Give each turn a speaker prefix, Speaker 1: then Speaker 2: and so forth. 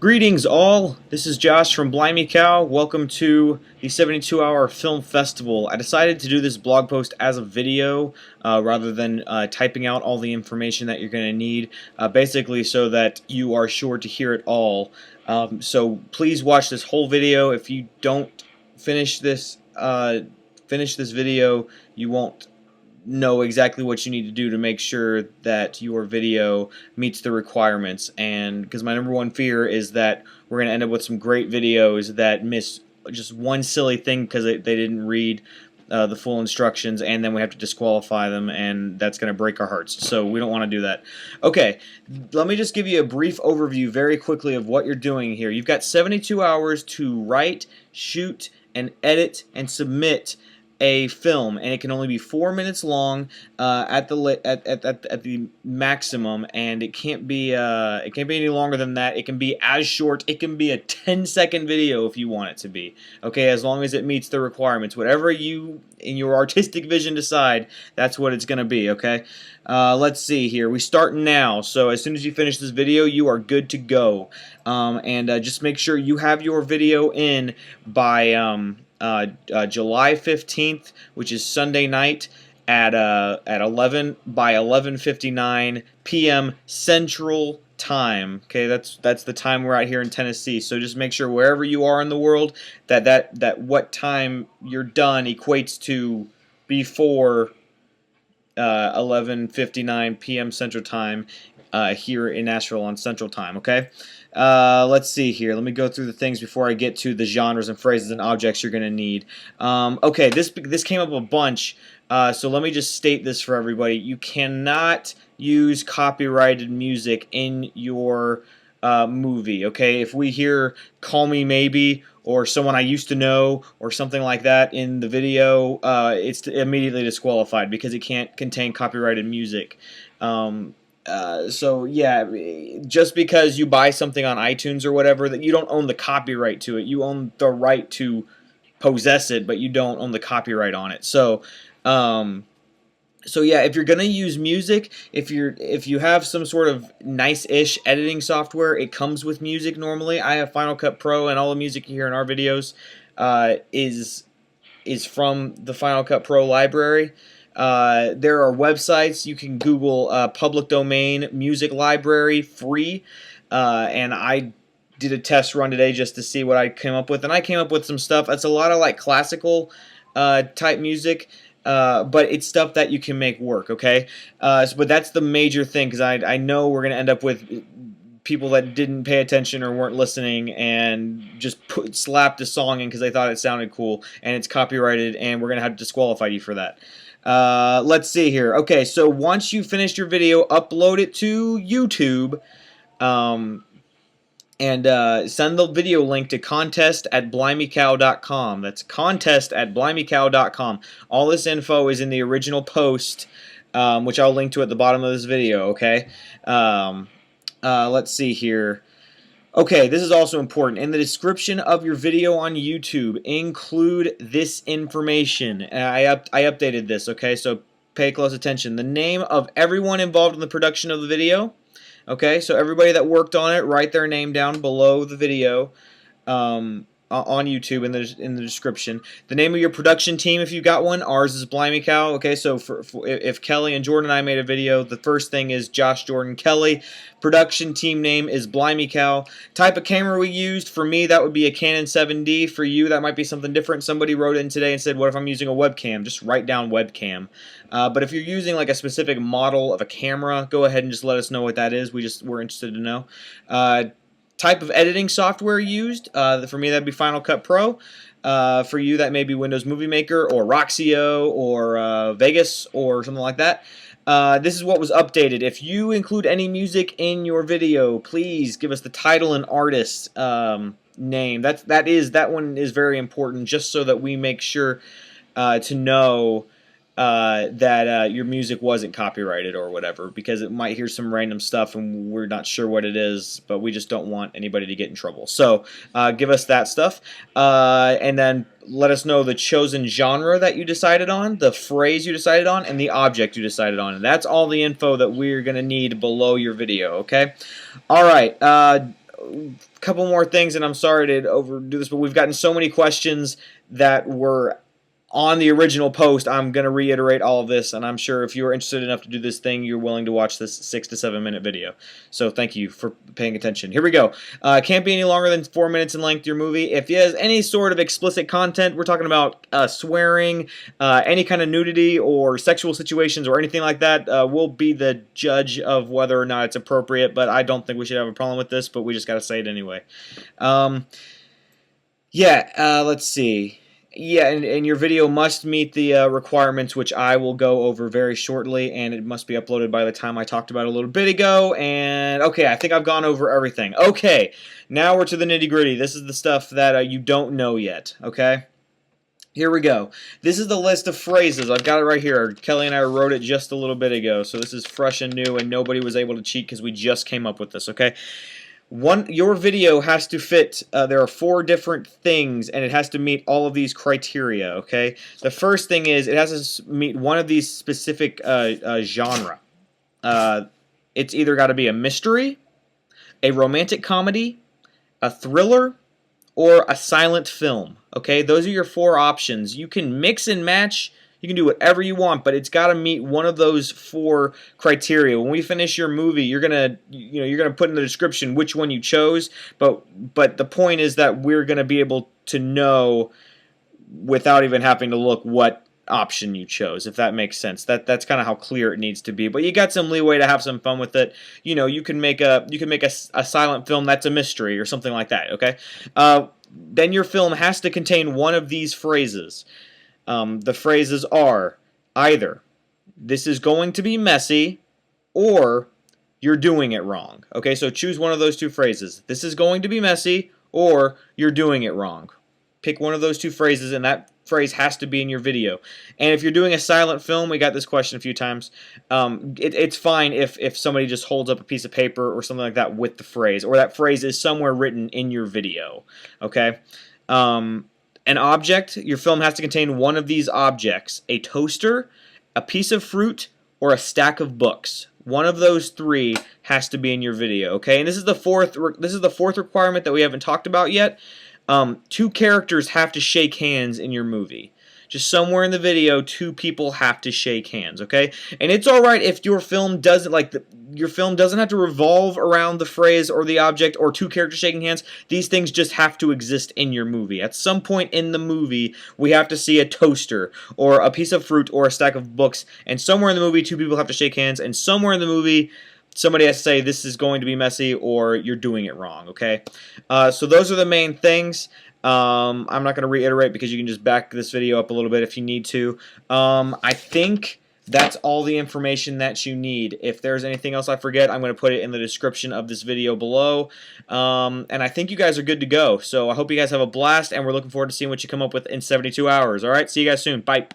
Speaker 1: Greetings all, this is Josh from Blimey. Welcome to the 72-hour film festival. I decided to do this blog post as a video rather than typing out all the information that you're going to need, basically so that you are sure to hear it all. So please watch this whole video. If you don't finish this video, you won't know exactly what you need to do to make sure that your video meets the requirements. And because my number one fear is that we're going to end up with some great videos that miss just one silly thing because they didn't read the full instructions, and then we have to disqualify them, and that's going to break our hearts. So we don't want to do that. Okay, let me just give you a brief overview very quickly of what you're doing here. You've got 72 hours to write, shoot, and edit and submit a film, and it can only be 4 minutes long at the maximum, and it can't be any longer than that. It can be as short. It can be a 10-second video if you want it to be. Okay, as long as it meets the requirements. Whatever you in your artistic vision decide, that's what it's going to be. Okay, let's see here. We start now, so as soon as you finish this video, you are good to go. Just make sure you have your video in by July 15th, which is Sunday night at 11:59 p.m. Central Time. Okay, that's the time we're at here in Tennessee. So just make sure wherever you are in the world that what time you're done equates to before 11:59 p.m. Central Time here in Nashville on Central Time. Okay. Let's see here. Let me go through the things before I get to the genres and phrases and objects you're going to need. Okay, this came up a bunch, so let me just state this for everybody. You cannot use copyrighted music in your movie. Okay, if we hear "Call Me Maybe" or "Someone I Used to Know" or something like that in the video, it's immediately disqualified because it can't contain copyrighted music. So yeah, just because you buy something on iTunes or whatever, that you don't own the copyright to it. You own the right to possess it, but you don't own the copyright on it. So yeah, if you're gonna use music, if you have some sort of nice-ish editing software, it comes with music normally. I have Final Cut Pro, and all the music you hear in our videos is from the Final Cut Pro library. There are websites. You can Google public domain music library free, and I did a test run today just to see what I came up with, and I came up with some stuff. It's a lot of like classical type music, but it's stuff that you can make work. Okay, but that's the major thing, because I know we're gonna end up with people that didn't pay attention or weren't listening and just slapped a song in because they thought it sounded cool, and it's copyrighted, and we're gonna have to disqualify you for that. Let's see here. Okay, so once you finish your video, upload it to YouTube, and send the video link to contest@blimeycow.com. That's contest@blimeycow.com. All this info is in the original post, which I'll link to at the bottom of this video. Okay. Let's see here. Okay, this is also important. In the description of your video on YouTube, include this information. I updated this, okay, so pay close attention. The name of everyone involved in the production of the video. Okay, so everybody that worked on it, write their name down below the video on YouTube in the description. The name of your production team, if you got one. Ours is Blimey Cow. Okay, so if Kelly and Jordan and I made a video, the first thing is Josh, Jordan, Kelly. Production team name is Blimey Cow. Type of camera we used, for me that would be a Canon 7D. For you that might be something different. Somebody wrote in today and said, what if I'm using a webcam? Just write down webcam. But if you're using like a specific model of a camera, go ahead and just let us know what that is. We're interested to know. Type of editing software used. For me, that'd be Final Cut Pro. For you, that may be Windows Movie Maker or Roxio or Vegas or something like that. This is what was updated. If you include any music in your video, please give us the title and artist name. That one is very important, just so that we make sure to know that your music wasn't copyrighted or whatever, because it might hear some random stuff and we're not sure what it is, but we just don't want anybody to get in trouble. So give us that stuff, and then let us know the chosen genre that you decided on, the phrase you decided on, and the object you decided on. And that's all the info that we're going to need below your video, okay? All right. couple more things, and I'm sorry to overdo this, but we've gotten so many questions that were on the original post. I'm going to reiterate all of this, and I'm sure if you're interested enough to do this thing, you're willing to watch this 6 to 7 minute video. So thank you for paying attention. Here we go. Can't be any longer than 4 minutes in length, your movie. If it has any sort of explicit content, we're talking about swearing, any kind of nudity or sexual situations or anything like that, we'll be the judge of whether or not it's appropriate, but I don't think we should have a problem with this, but we just got to say it anyway. Let's see. Yeah, and your video must meet the requirements, which I will go over very shortly, and it must be uploaded by the time I talked about it a little bit ago. And okay, I think I've gone over everything. Okay, now we're to the nitty-gritty. This is the stuff that you don't know yet, okay? Here we go. This is the list of phrases. I've got it right here. Kelly and I wrote it just a little bit ago, so this is fresh and new, and nobody was able to cheat because we just came up with this, okay? Your video has to fit, there are 4 different things, and it has to meet all of these criteria, okay? The first thing is it has to meet one of these specific genre. It's either got to be a mystery, a romantic comedy, a thriller, or a silent film, okay? Those are your 4 options. You can mix and match. You can do whatever you want, but it's got to meet one of those 4 criteria. When we finish your movie, you're gonna put in the description which one you chose. But the point is that we're gonna be able to know without even having to look what option you chose, if that makes sense. That's kind of how clear it needs to be. But you got some leeway to have some fun with it. You know, you can make a silent film that's a mystery or something like that. Okay. Then your film has to contain one of these phrases. The phrases are either this is going to be messy or you're doing it wrong. Okay, so choose one of those 2 phrases. This is going to be messy or you're doing it wrong. Pick one of those 2 phrases, and that phrase has to be in your video. And if you're doing a silent film, we got this question a few times, it's fine if somebody just holds up a piece of paper or something like that with the phrase, or that phrase is somewhere written in your video. Okay? An object, your film has to contain one of these objects: a toaster, a piece of fruit, or a stack of books. One of those 3 has to be in your video, okay? And this is the fourth requirement that we haven't talked about yet. 2 characters have to shake hands in your movie. Just somewhere in the video, 2 people have to shake hands, okay? And it's all right if your film doesn't have to revolve around the phrase or the object or 2 characters shaking hands. These things just have to exist in your movie. At some point in the movie, we have to see a toaster or a piece of fruit or a stack of books, and somewhere in the movie, 2 people have to shake hands, and somewhere in the movie, somebody has to say this is going to be messy or you're doing it wrong, okay? So those are the main things. I'm not going to reiterate because you can just back this video up a little bit if you need to. I think that's all the information that you need. If there's anything else I forget, I'm going to put it in the description of this video below. And I think you guys are good to go. So I hope you guys have a blast, and we're looking forward to seeing what you come up with in 72 hours. All right, see you guys soon. Bye.